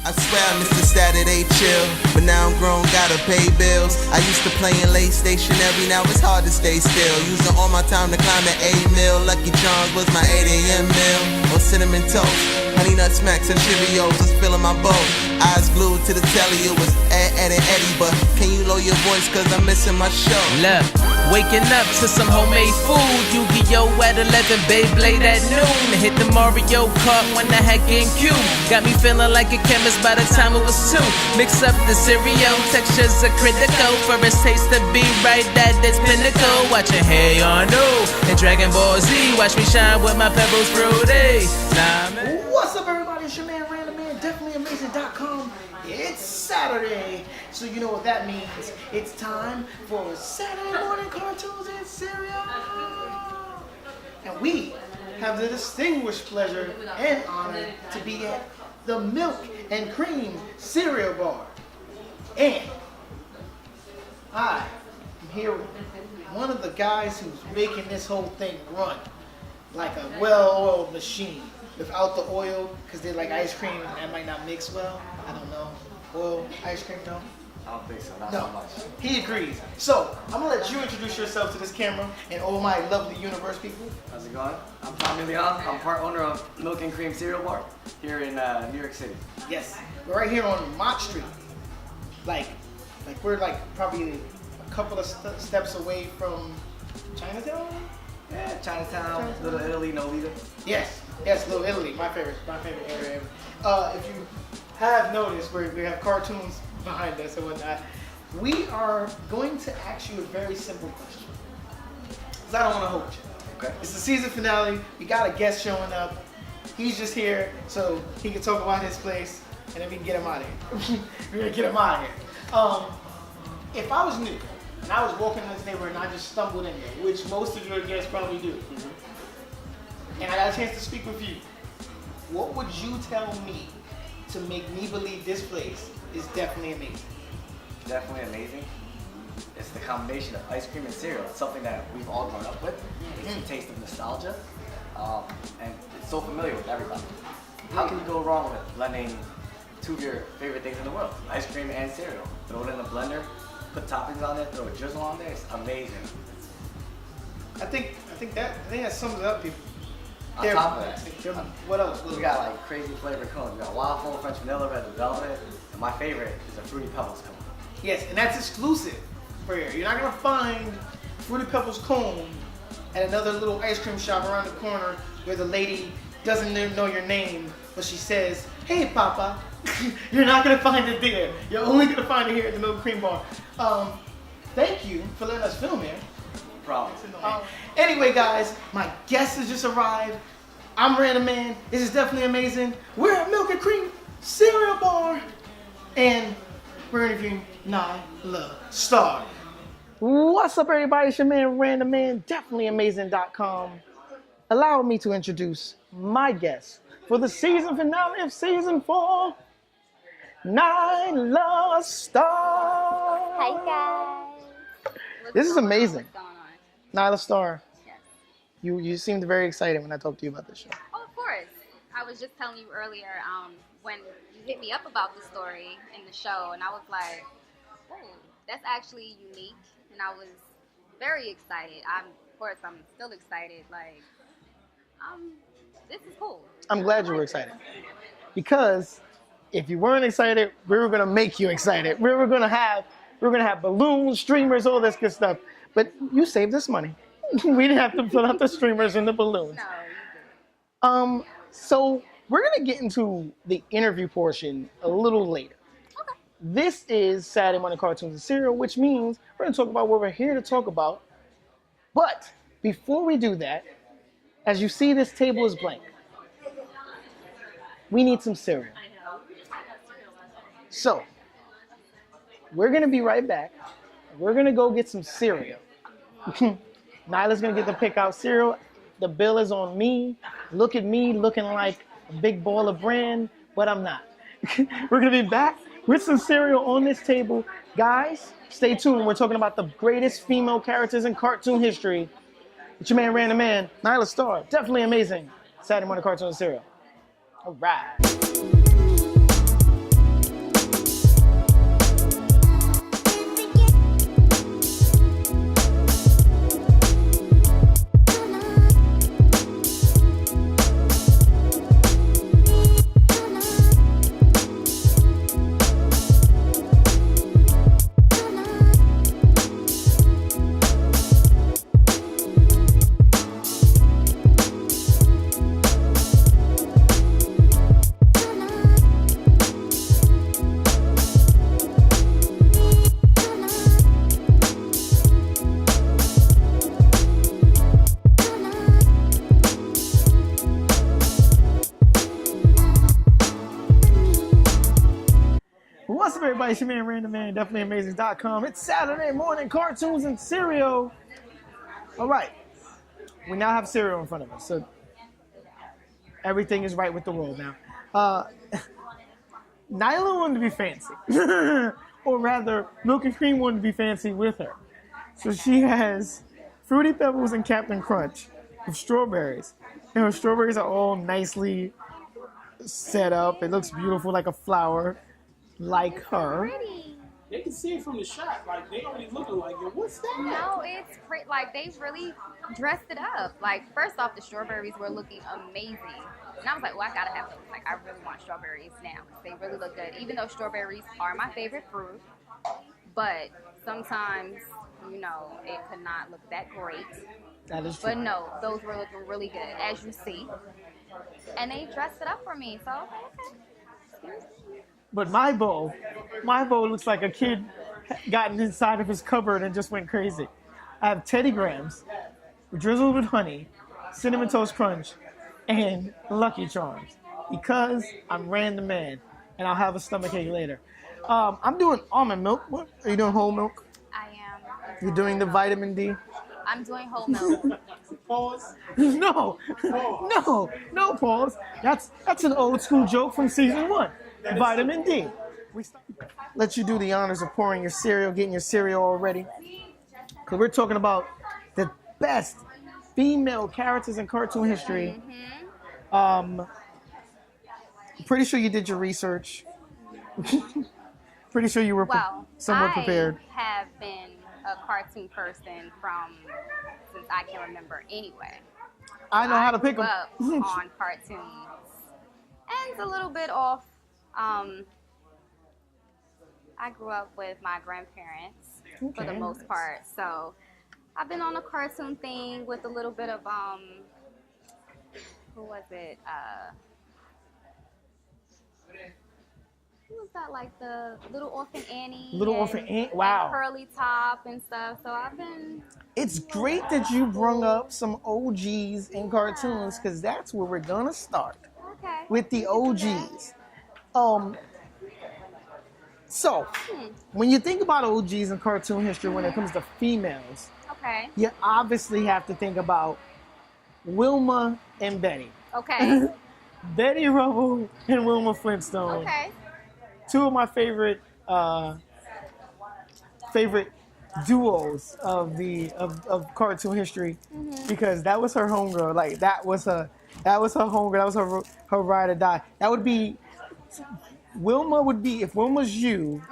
I swear I missed the Saturday chill, but now I'm grown, gotta pay bills. I used to play in late stationery, now it's hard to stay still. Using all my time to climb the A-mill. Lucky Charms was my 8 a.m. meal. Or cinnamon toast, honey nut smacks and Cheerios was filling my bowl. Eyes glued to the telly, it was Ed and Eddie. But can you lower your voice, cause I'm missing my show. Look, waking up to some homemade food. Yu-Gi-Oh! At 11, Beyblade at noon. Hit the Mario Kart when I had GameCube. Got me feeling like a chemist by the time it was 2. Mix up the cereal, textures are critical. For its taste to be right at its pinnacle. Watching Hey Arno and Dragon Ball Z. Watch me shine with my pebbles fruity. Nah, man. What's up, everybody? It's your man RanDAMan, definitelyamazing.com. It's Saturday, so you know what that means. It's time for Saturday morning cartoons and cereal. And we have the distinguished pleasure and honor to be at the Milk and Cream Cereal Bar. And I am here with one of the guys who's making this whole thing run like a well-oiled machine. Without the oil, because they like ice cream and that might not mix well. I don't know. Oil, ice cream, no? I don't think so, not No. so much. He agrees. So, I'm going to let you introduce yourself to this camera and all my lovely universe people. How's it going? I'm Tommy Leon. I'm part owner of Milk and Cream Cereal Bar here in New York City. Yes, we're right here on Mott Street. Like we're like probably a couple of steps away from Chinatown? Yeah, Chinatown, Little Italy, Nolita. Yes, Little Italy, my favorite area. If you have noticed, we have cartoons behind us and whatnot. We are going to ask you a very simple question, because I don't want to hold you. Okay. It's the season finale. We got a guest showing up. He's just here so he can talk about his place, and then we can get him out of here. We're gonna get him out of here. If I was new and I was walking in this neighborhood and I just stumbled in here, which most of your guests probably do, and I got a chance to speak with you, what would you tell me to make me believe this place is definitely amazing? Definitely amazing. It's the combination of ice cream and cereal. It's something that we've all grown up with. It's a taste of nostalgia, and it's so familiar with everybody. How can you go wrong with blending two of your favorite things in the world, ice cream and cereal? Throw it in the blender, put toppings on it, throw a drizzle on there. It's amazing. I think that sums it up, people. On top of that, What else? we got like crazy flavor cones. We got waffle, French vanilla, red velvet, and my favorite is a Fruity Pebbles cone. Yes, and that's exclusive for here. You're not gonna find Fruity Pebbles cone at another little ice cream shop around the corner where the lady doesn't know your name, but she says, "Hey, Papa." You're not gonna find it there. You're only gonna find it here at the Milk and Cream Bar. Thank you for letting us film here. Problem. Anyway, guys, my guest has just arrived. I'm RanDAMan. This is definitely amazing. We're at Milk and Cream Cereal Bar, and we're interviewing Nyla Starr. What's up, everybody? It's your man RanDAMan, definitelyamazing.com. Allow me to introduce my guest for the season finale of season 4, Nyla Starr. Hi guys. This is amazing. What's going on? Nyla Starr, Yes. you seemed very excited when I talked to you about this show. Oh, of course. I was just telling you earlier when you hit me up about the story in the show, and I was like, oh, that's actually unique, and I was very excited. I'm still excited. Like, this is cool. I'm glad you were excited, because if you weren't excited, we were gonna make you excited. We were gonna have balloons, streamers, all this good stuff. But you saved us money. We didn't have to put out the streamers and the balloons. No, you didn't. So we're gonna get into the interview portion a little later. Okay. This is Saturday Morning Cartoons and Cereal, which means we're gonna talk about what we're here to talk about. But before we do that, as you see, this table is blank. We need some cereal. So we're gonna be right back. We're gonna go get some cereal. Nyla's gonna get to pick out cereal. The bill is on me. Look at me looking like a big ball of bran, but I'm not. We're gonna be back with some cereal on this table. Guys, stay tuned. We're talking about the greatest female characters in cartoon history. It's your man RanDAMan, Nyla Starr. Definitely amazing. Saturday Morning Cartoon and Cereal. All right. What's up, everybody? It's your man, RanDAMan, definitelyamazing.com. It's Saturday morning, cartoons and cereal. All right. We now have cereal in front of us, so everything is right with the world now. Nyla wanted to be fancy. Or rather, Milk and Cream wanted to be fancy with her. So she has Fruity Pebbles and Captain Crunch with strawberries. And her strawberries are all nicely set up. It looks beautiful, like a flower, like her. Pretty. They can see it from the shot. Like, they already looking like, yo, what's that? No, it's pretty. Like, they really dressed it up. Like, first off, the strawberries were looking amazing. And I was like, well, I gotta have those. Like, I really want strawberries now. They really look good. Even though strawberries are my favorite fruit. But sometimes, you know, it could not look that great. That is true. But no, those were looking really good, as you see. And they dressed it up for me. So, okay. But my bowl looks like a kid gotten inside of his cupboard and just went crazy. I have Teddy Grahams, drizzled with honey, Cinnamon Toast Crunch, and Lucky Charms. Because I'm RanDAMan, and I'll have a stomachache later. I'm doing almond milk. What? Are you doing whole milk? I am. You're doing the vitamin D? I'm doing whole milk. Pause. No, pause. That's an old school joke from season 1. Vitamin D. Let you do the honors of pouring your cereal, getting your cereal all ready. Because we're talking about the best female characters in cartoon history. Pretty sure you did your research. Pretty sure you were somewhat prepared. I have been a cartoon person since I can remember anyway. I know how to pick them. I grew up on cartoons. And it's a little bit off. I grew up with my grandparents for the most part. So I've been on a cartoon thing with a little bit of, who was it? Who was that? Like the Little Orphan Annie. Little Orphan Annie. Wow. And Curly Top and stuff. So I've been. It's great that you brung up some OGs in cartoons because that's where we're gonna start. Okay. With the OGs. So, when you think about OGs in cartoon history when it comes to females, Okay. you obviously have to think about Wilma and Betty. Okay. Betty Rubble and Wilma Flintstone. Okay. Two of my favorite duos of cartoon history because that was her homegirl. Like that was her homegirl. That was her ride or die. That would be Wilma would be if Wilma's you,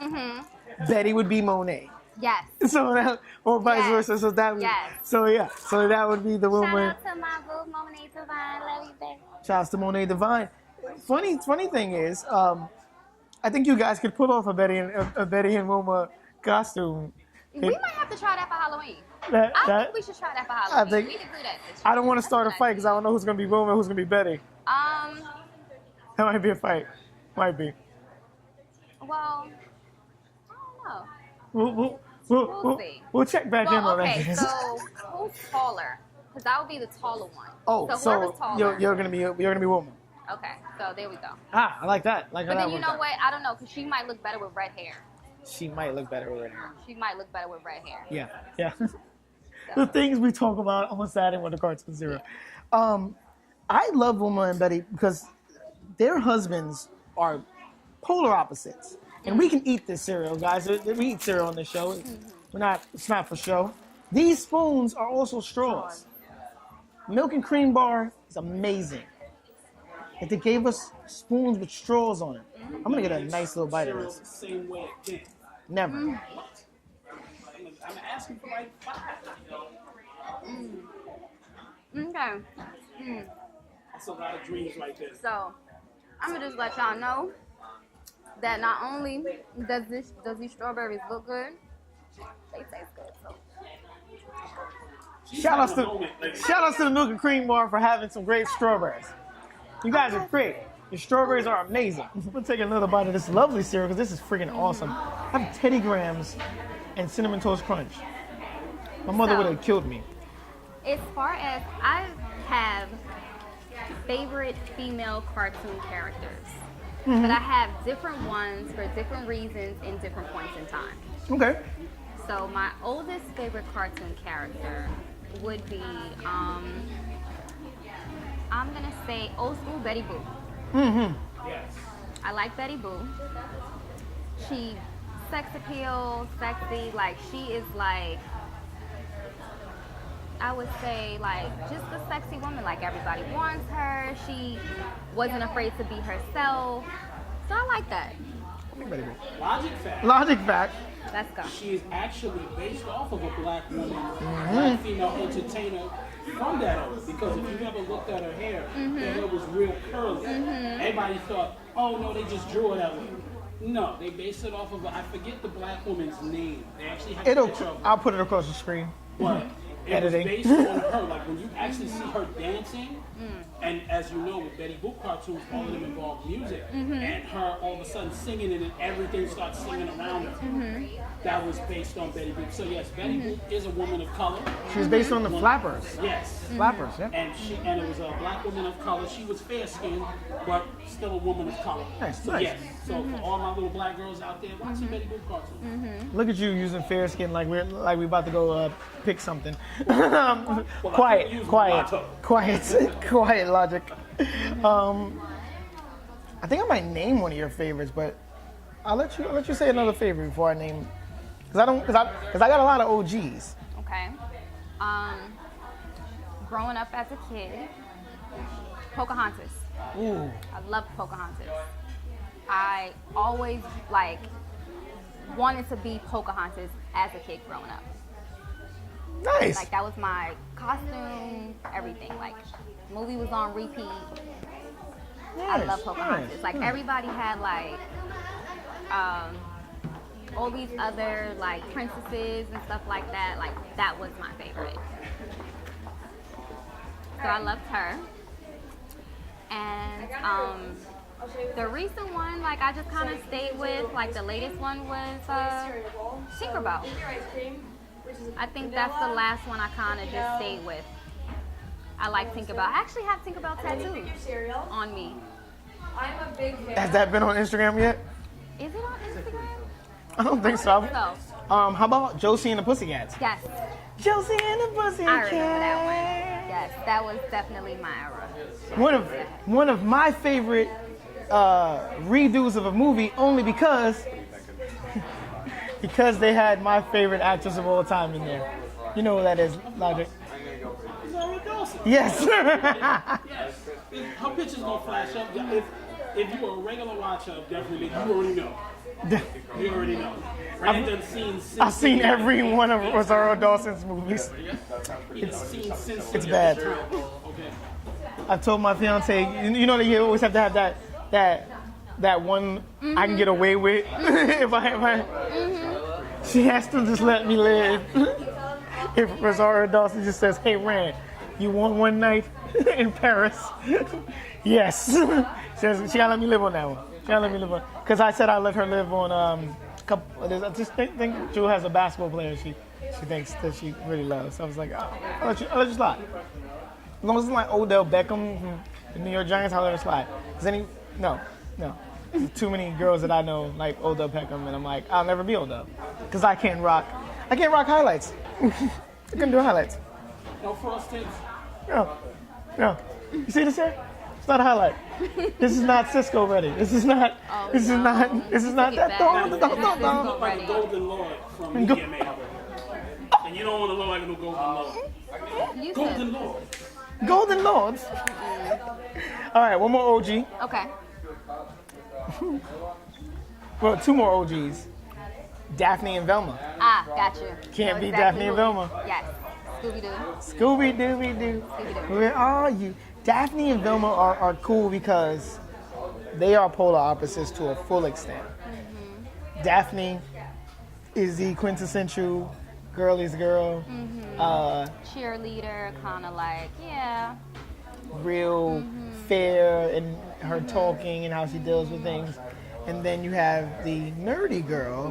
Betty would be Monet. Yes. So that or vice versa. So that so that would be the Wilma. Shout out to my boo, Mone Divine. Love you, baby. Shout out to Mone Divine. Funny thing is, I think you guys could pull off a Betty and Wilma costume. We might have to try that for Halloween. I think we should try that for Halloween. think- We can do that. I don't want to start a fight because I don't know who's going to be Wilma and who's going to be Betty. That might be a fight. Might be. Well, I don't know. We'll see. We'll check back in on Okay, that. so who's taller? Because I would be the taller one. Oh, so so whoever's taller. you're gonna be Wilma. Okay, so there we go. Ah, I like that. Like But how then that you know what? I don't know, because she might look better with red hair. She might look better with her. She might look better with red hair. Yeah. The things we talk about on Saturday with the Cartoon Zero. I love Wilma and Betty because their husbands are polar opposites. And we can eat this cereal, guys. We eat cereal on this show. It's not for show. These spoons are also straws. Milk and Cream bar is amazing. If they gave us spoons with straws on it, I'm gonna get a nice little bite of this. Same way it did. Never. I'm asking for like 5. Okay. That's a lot of dreams right there. So, I'm going to just let y'all know that not only does these strawberries look good, they taste good. So. Shout outs to the Milk and Cream bar for having some great strawberries. You guys are great. Your strawberries are amazing. I'm gonna take another bite of this lovely cereal because this is freaking awesome. I have Teddy Grahams and Cinnamon Toast Crunch. My mother would have killed me. As far as I have favorite female cartoon characters, but I have different ones for different reasons in different points in time. Okay. So my oldest favorite cartoon character would be, I'm gonna say old school Betty Boop. I like Betty Boop. She sex appeal, sexy, like she is like, I would say like just a sexy woman, like everybody wants her. She wasn't afraid to be herself. So I like that. Logic fact. Let's go. She is actually based off of a black woman, black female entertainer from that era. Because if you ever looked at her hair, her hair was real curly. Everybody thought, oh no, they just drew it that way. No, they based it off of, I forget the black woman's name. They actually have a picture of her. I'll put it across the screen. But it was based on her. Like when you actually see her dancing, and as you know, with Betty Boop cartoons, all of them involve music, and her all of a sudden singing and then everything starts singing around her. That was based on Betty Boop. So yes, Betty Boop is a woman of color. She was based on the Flappers. Yes. Flappers, yeah. And it was a black woman of color. She was fair skinned, but still a woman of color. Nice, So nice. yes. So for all my little black girls out there, watch some Betty Boop cartoons. Look at you using fair skin like we're about to go pick something. I Quiet, couldn't use quiet, my quiet logic. I think I might name one of your favorites, but I'll let you say another favorite before I name, because I got a lot of OGs. Okay. Growing up as a kid, Pocahontas. Ooh, I love Pocahontas. I always wanted to be Pocahontas as a kid growing up. nice. Like that was my costume, everything. Like movie was on repeat. I love Pocahontas. nice, Like nice. everybody had like all these other like princesses and stuff like that. Like that was my favorite. So I loved her. And the recent one, like I just kind of stayed with, like the latest one was Tinkerbell. I think that's the last one I kind of just stayed with. I like Tinkerbell. I actually have Tinkerbell tattoos on me. I'm a big fan. Has that been on Instagram yet? Is it on Instagram? I don't think so. So, How about Josie and the Pussycats? yes, Josie and the Pussycats. I remember that one. Yes, that was definitely my era. One of my favorite redos of a movie, only because they had my favorite actress of all time in there. You know who that is, Logic? Zara Dawson. Yes. Yes. Her picture's gonna flash up. If you were a regular watcher, definitely, you already know. You already know. I've seen every one of Rosario Dawson's movies. It's bad. Okay. I told my fiance, you know that you always have to have that one I can get away with. if I she has to just let me live. If Rosario Dawson just says, "Hey Rand, you want one night in Paris?" Yes. She gotta let me live on that one. She gotta let me live on, because I said I let her live on I just think Drew has a basketball player she thinks that she really loves. So I was like, I'll let you slide. As long as it's like Odell Beckham from the New York Giants, I'll let her slide. No. There's too many girls that I know like Odell Beckham, and I'm like, I'll never be Odell, because I can't rock highlights. I couldn't do highlights. No frost tips. No. You see this here? It's not a highlight. This is not Cisco ready. This is not that. Now, look like a Golden Lord from Media Man. And you don't want to look like a Golden Lord. Golden Lord. Golden Lords. All right, one more OG. Okay. Well, two more OGs. Daphne and Velma. Got you. Can't Know beat exactly Daphne and who- Velma. Yes. Scooby-Doo. Scooby-Dooby-Doo. Scooby-Doo. Where are you? Daphne and Velma are cool because they are polar opposites to a full extent. Daphne is the quintessential girlies girl. Cheerleader, kind of like, yeah. Real fair in her talking and how she deals with things. And then you have the nerdy girl,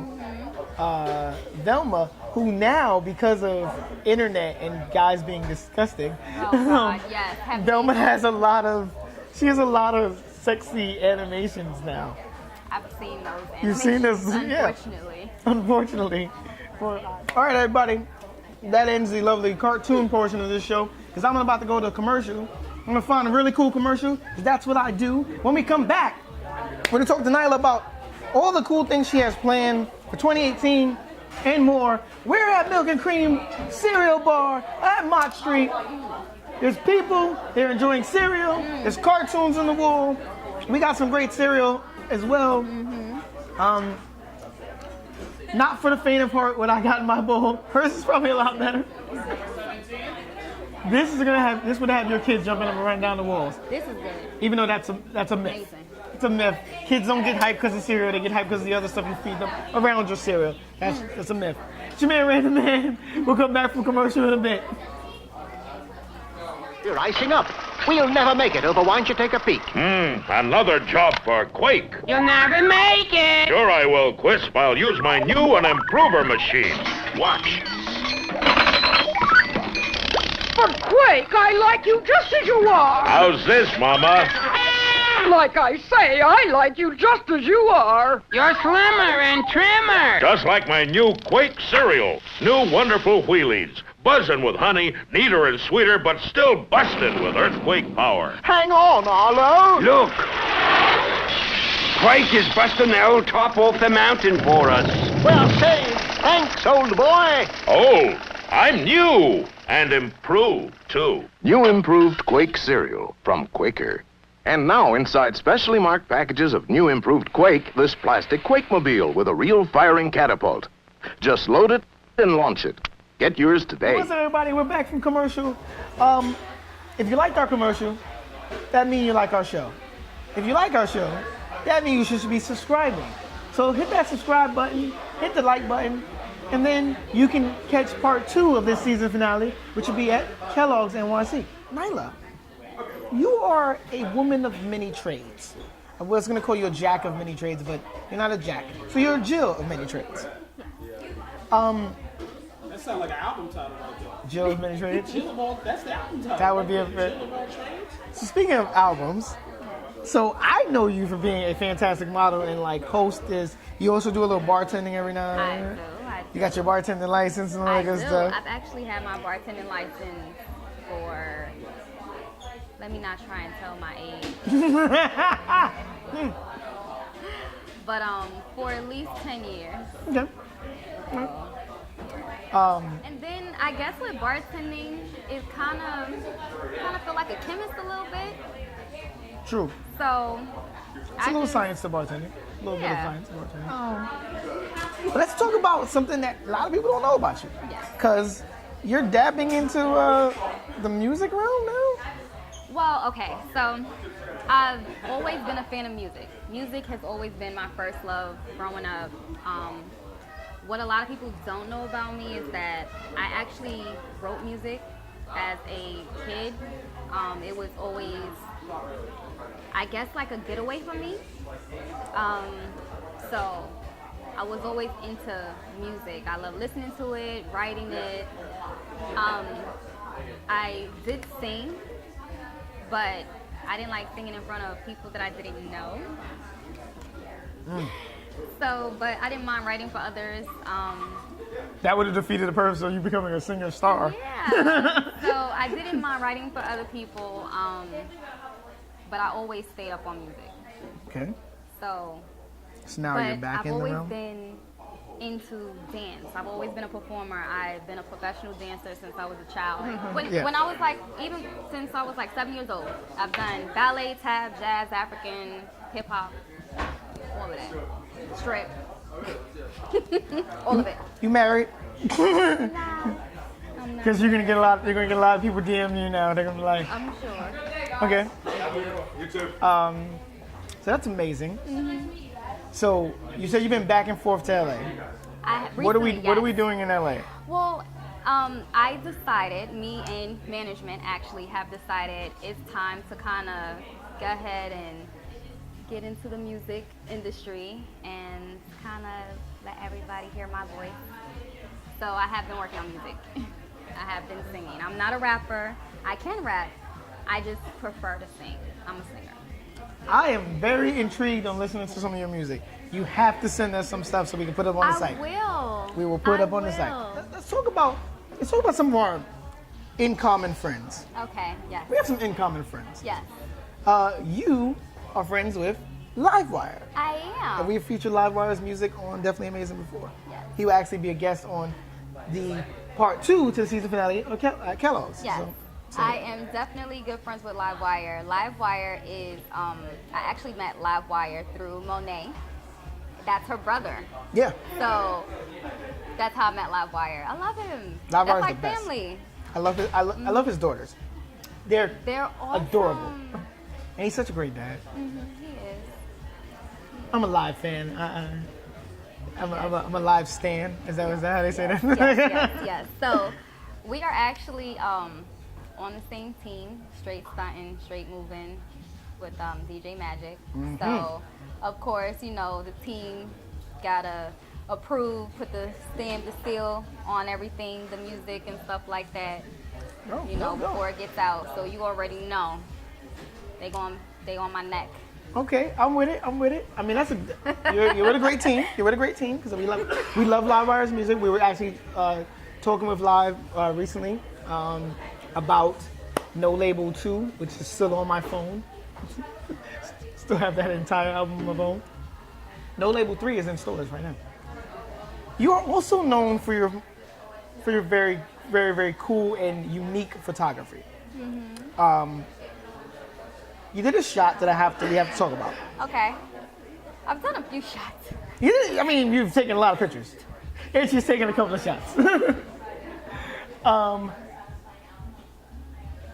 Velma, who now, because of internet and guys being disgusting, Oh God, yes. Velma has a lot of sexy animations now. I've seen those. You've seen this? Unfortunately. Yeah. Unfortunately. All right, everybody. That ends the lovely cartoon portion of this show. Because I'm about to go to a commercial. I'm going to find a really cool commercial. Because that's what I do. When we come back, we're going to talk to Nyla about all the cool things she has planned for 2018 and more. We're at Milk and Cream Cereal Bar at Mott Street. There's people, they're enjoying cereal. There's cartoons on the wall. We got some great cereal as well. Not for the faint of heart what I got in my bowl. Hers is probably a lot better. This would have your kids jumping up and running down the walls. This is good. Even though that's a myth. Amazing. It's a myth. Kids don't get hyped because of cereal. They get hyped because of the other stuff you feed them around your cereal. That's a myth. It's your man, RanDAMan. We'll come back from commercial in a bit. You're icing up. We'll never make it over. Why don't you take a peek? Another job for Quake. You'll never make it. Sure I will, Quisp. I'll use my new and improver machine. Watch. But Quake, I like you just as you are. How's this, Mama? Like I say, I like you just as you are. You're slimmer and trimmer. Just like my new Quake cereal. New wonderful wheelies. Buzzing with honey, neater and sweeter, but still busted with earthquake power. Hang on, Arlo. Look. Quake is busting the old top off the mountain for us. Well, say, thanks, old boy. Oh, I'm new and improved, too. New improved Quake cereal from Quaker. And now inside specially marked packages of new improved Quake, this plastic Quake-mobile with a real firing catapult. Just load it and launch it. Get yours today. What's up, everybody? We're back from commercial. If you liked our commercial, that means you like our show. If you like our show, that means you should be subscribing. So hit that subscribe button, hit the like button, and then you can catch part 2 of this season finale, which will be at Kellogg's NYC. Nyla, you are a woman of many trades. I was going to call you a jack of many trades, but you're not a jack. So you're a Jill of many trades. That sounds like an album title right there. Jill of many trades? Jill of all, that's the album title. That would be a... Jill of all trades? So speaking of albums, so I know you for being a fantastic model and like hostess. You also do a little bartending every now and then. I do. You got your bartending license and all that good stuff. I've actually had my bartending license for, let me not try and tell my age. But for at least 10 years. Okay. And then I guess with bartending, it kind of feel like a chemist a little bit. True. So It's a little science to bartending. A little bit of Yeah. science to bartending. But let's talk about something that a lot of people don't know about you. Yes. Because you're dabbing into the music realm now? Well, okay, so I've always been a fan of music. Music has always been my first love growing up. What a lot of people don't know about me is that I actually wrote music as a kid. It was always, I guess, like a getaway for me. So I was always into music. I love listening to it, writing it. I did sing, but I didn't like singing in front of people that I didn't know. So, but I didn't mind writing for others. That would have defeated the purpose of you becoming a singer star. Yeah. So I didn't mind writing for other people, but I always stayed up on music. Okay. So now you're back I've in the always realm? been into dance. I've always been a performer. I've been a professional dancer since I was a child. When I was like, even since I was like 7 years old, I've done ballet, tap, jazz, African, hip hop, all of that. Strip. All of it. You married? I'm not. Because you're gonna get a lot of people DM you now. They're gonna be like, I'm sure. okay. So that's amazing. So you said you've been back and forth to LA. What are we doing in LA? Well, I decided, me and management actually have decided it's time to kind of go ahead and get into the music industry and kind of let everybody hear my voice. So I have been working on music. I have been singing. I'm not a rapper. I can rap. I just prefer to sing. I'm a singer. I am very intrigued on listening to some of your music. You have to send us some stuff so we can put it up on the site. I will. We will put it up on the site. Let's talk about some of our in common friends. Okay. Yes. We have some in common friends. Yes. You are friends with L.I.V.Wire. I am. And we've featured L.I.V.Wire's music on Definitely Amazing before. Yes. He will actually be a guest on the part 2 to the season finale at Kellogg's. Yes. So I am definitely good friends with L.I.V.Wire. L.I.V.Wire is, I actually met L.I.V.Wire through Mone. That's her brother. Yeah. So that's how I met L.I.V.Wire. I love him. L.I.V.Wire's That's like the best. family. I love his daughters. They're awesome. adorable. And he's such a great dad. He is. I'm a Live fan. I'm a Live stan. Is that how they say that? Yes. So we are actually on the same team, straight stunting, straight moving with DJ Magic. So of course, you know, the team gotta approve, put the stamp, the seal on everything, the music and stuff like that. Before it gets out. So you already know they on my neck. Okay, I'm with it. I mean, you're with a great team. You're with a great team because we love L.I.V.Wire's music. We were actually talking with Live recently about No Label 2, which is still on my phone. Still have that entire album on my phone. No Label 3 is in stores right now. You are also known for your very, very, very cool and unique photography. You did a shot that we have to talk about. Okay. I've done a few shots. You've taken a lot of pictures. And she's taken a couple of shots.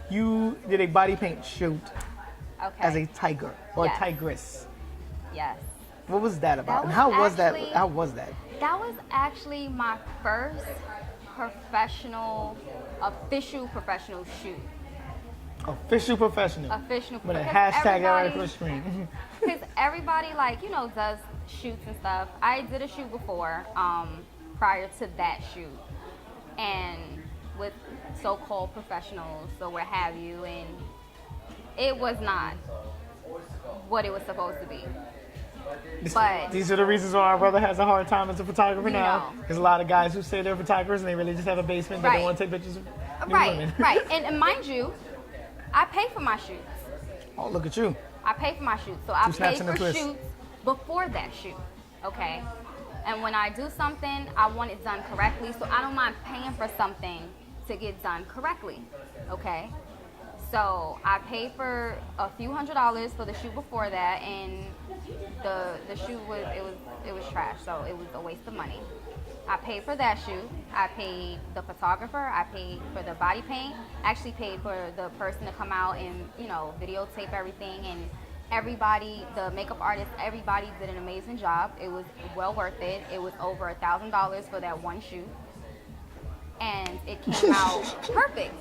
You did a body paint shoot as a tiger or a tigress. Yes. What was that about? And how was that? That was actually my first official professional shoot. Official professional. With a hashtag right across the screen. Because everybody, does shoots and stuff. I did a shoot before, prior to that shoot. And with so-called professionals, or what have you, and it was not what it was supposed to be. But these are the reasons why our brother has a hard time as a photographer now. There's a lot of guys who say they're photographers and they really just have a basement, but they want to take pictures of women. Right. And mind you, I pay for my shoots. Oh, look at you. I pay for my shoots. So I pay for shoots before that shoot, okay? And when I do something, I want it done correctly, so I don't mind paying for something to get done correctly, okay? So I paid for a few $100s for the shoot before that, and the shoot was trash, so it was a waste of money. I paid for that shoot. I paid the photographer. I paid for the body paint. Actually paid for the person to come out and videotape everything, and everybody, the makeup artist, everybody did an amazing job. It was well worth it. It was over $1,000 for that one shoot, and it came out perfect.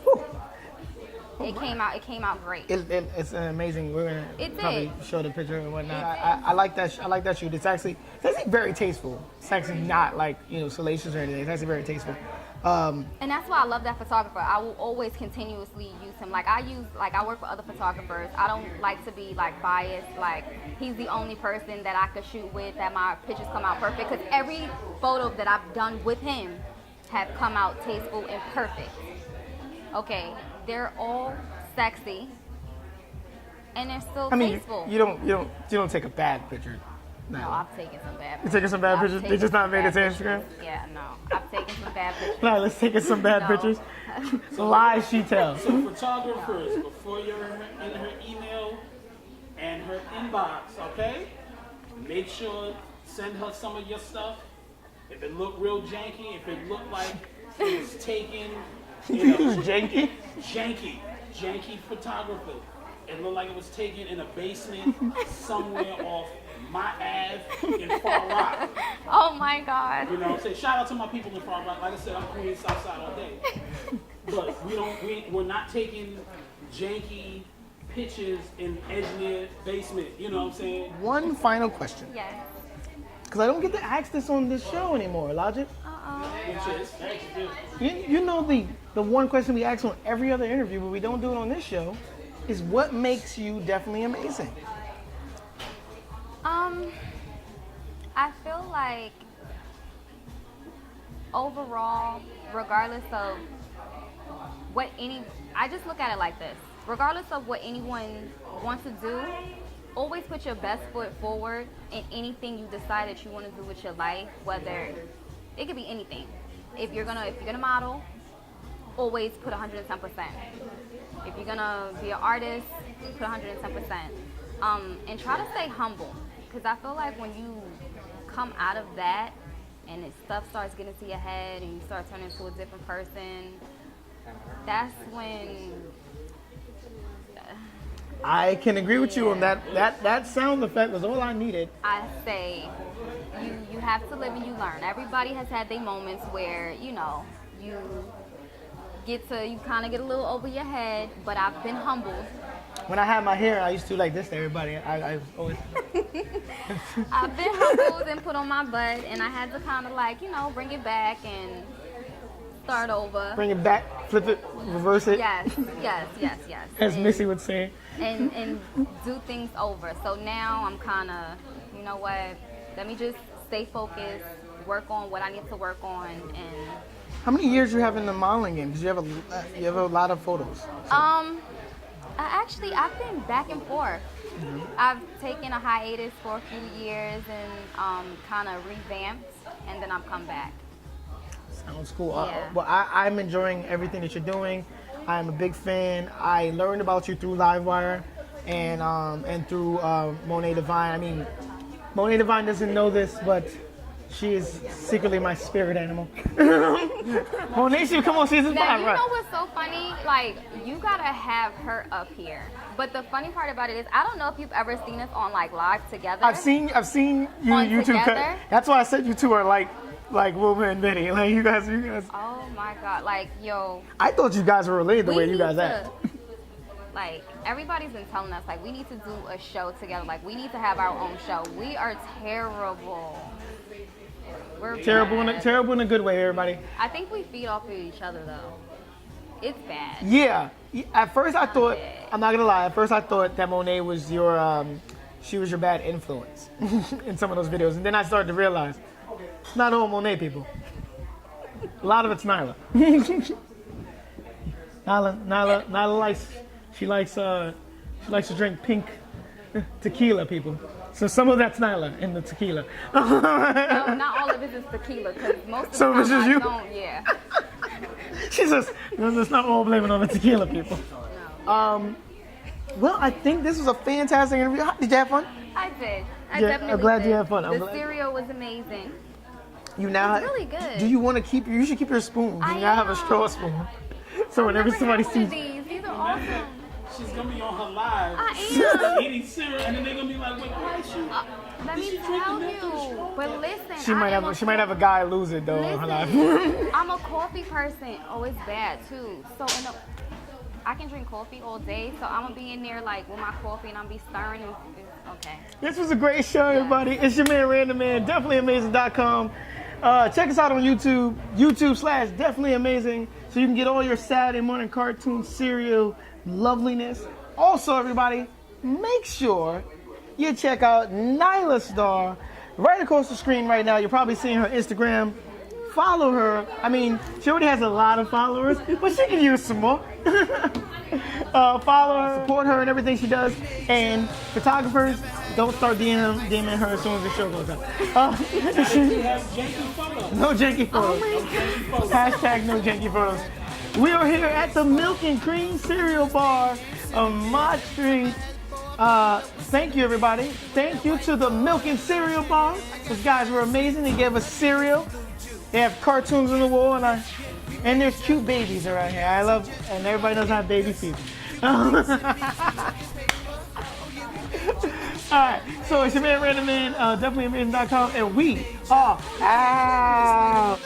It came out great. It's amazing. We're gonna probably show the picture and whatnot. I like that. I like that shoot. It's actually very tasteful. It's actually not salacious or anything. It's actually very tasteful. And that's why I love that photographer. I will always continuously use him. I work with other photographers. I don't like to be biased. He's the only person that I could shoot with that my pictures come out perfect. Because every photo that I've done with him have come out tasteful and perfect. Okay, they're all sexy, and they're still tasteful. You don't take a bad picture. No, I've taken some bad pictures. You're taking some bad pictures? They just not made it to Instagram? Yeah, no. I've taken some bad pictures. No, let's take some bad pictures. Lies she tells. So photographers, before you're in her email and her inbox, okay? Make sure, send her some of your stuff. If it look real janky, if it look like it was taken... Janky photography. It looked like it was taken in a basement somewhere off my Ave in Far Rock. Oh my God. Say shout out to my people in Far Rock. Like I said, I'm Queens Southside all day. But we're not taking janky pictures in engineered basement. You know what I'm saying? One final question. Yes. Because I don't get to ask this on this show anymore, Logic. The one question we ask on every other interview, but we don't do it on this show, is what makes you definitely amazing? I feel like overall, regardless of I just look at it like this. Regardless of what anyone wants to do, always put your best foot forward in anything you decide that you want to do with your life, whether it could be anything. If you're gonna model, always put 110%. If you're gonna be an artist, put 110%. And try to stay humble, because I feel like when you come out of that and stuff starts getting to your head and you start turning into a different person, that's when I can agree with you on that. That sound effect was all I needed. I say you have to live and you learn. Everybody has had their moments where, you kind of get a little over your head, but I've been humbled. When I had my hair, I used to like this to everybody. I always... I've been humbled and put on my butt, and I had to kind of bring it back and start over. Bring it back, flip it, reverse it. Yes. As Missy would say. And do things over. So now I'm kind of, you know what, let me just stay focused, work on what I need to work on. And how many years you have in the modeling game? Because you have a lot of photos. So. I've been back and forth. Mm-hmm. I've taken a hiatus for a few years and kind of revamped, and then I've come back. Sounds cool. Yeah. Well, I'm enjoying everything that you're doing. I'm a big fan. I learned about you through L.I.V.EWire and through Mone Divine. I mean, Mone Divine doesn't know this, but she is secretly my spirit animal. Mone, she come on season 5, now, you right? know what's so funny? Like, you gotta have her up here. But the funny part about it is, I don't know if you've ever seen us on live together. I've seen you two. That's why I said you two are like Wilma and Benny. Like you guys. Oh my God! Yo. I thought you guys were related the way you guys act. Everybody's been telling us we need to do a show together. We need to have our own show. We are terrible. We're terrible in a good way, everybody. I think we feed off of each other though. It's bad. Yeah. At first I thought, I'm not gonna lie. At first I thought that Monet was she was your bad influence in some of those videos, and then I started to realize it's not all Monet people. A lot of it's Nyla. Nyla likes to drink pink tequila, people. So some of that's Nyla in the tequila. No, not all of it is tequila, because most of the time I don't, yeah. She says, let's not all blame it on the tequila, people. No. Well, I think this was a fantastic interview. Did you have fun? I did. I definitely I'm glad did. you had fun. The cereal was amazing. You now it's really good. Do you want to keep? You should keep your spoon. You now have a straw spoon. So whenever somebody sees, these are awesome. She's gonna be on her live. I am. Eating cereal, and then they're gonna be like, "Wait, why is she?" Let me tell you. But listen, she might have a guy lose it though on her live. I'm a coffee person. Oh, it's bad too. So I can drink coffee all day. So I'm gonna be in there with my coffee, and I'm be stirring. Okay. This was a great show, everybody. It's your man RanDAMan. DefinitelyAmazing.com. Check us out on YouTube. YouTube/DefinitelyAmazing. So you can get all your Saturday morning cartoon cereal loveliness. Also, everybody, make sure you check out Nilas Star right across the screen right now. You're probably seeing her Instagram. Follow her. I mean, she already has a lot of followers, but she can use some more. Follow her, support her and everything she does. And photographers, don't start DMing her as soon as the show goes out. No janky photos. Hashtag no janky photos. We are here at the Milk and Cream Cereal Bar on Mott Street. Thank you, everybody. Thank you to the Milk and Cereal Bar. Those guys were amazing. They gave us cereal. They have cartoons on the wall, and there's cute babies around here. And everybody knows I have baby fever. All right, so it's your man RanDAMan, DefinitelyAmazing.com, and we are out.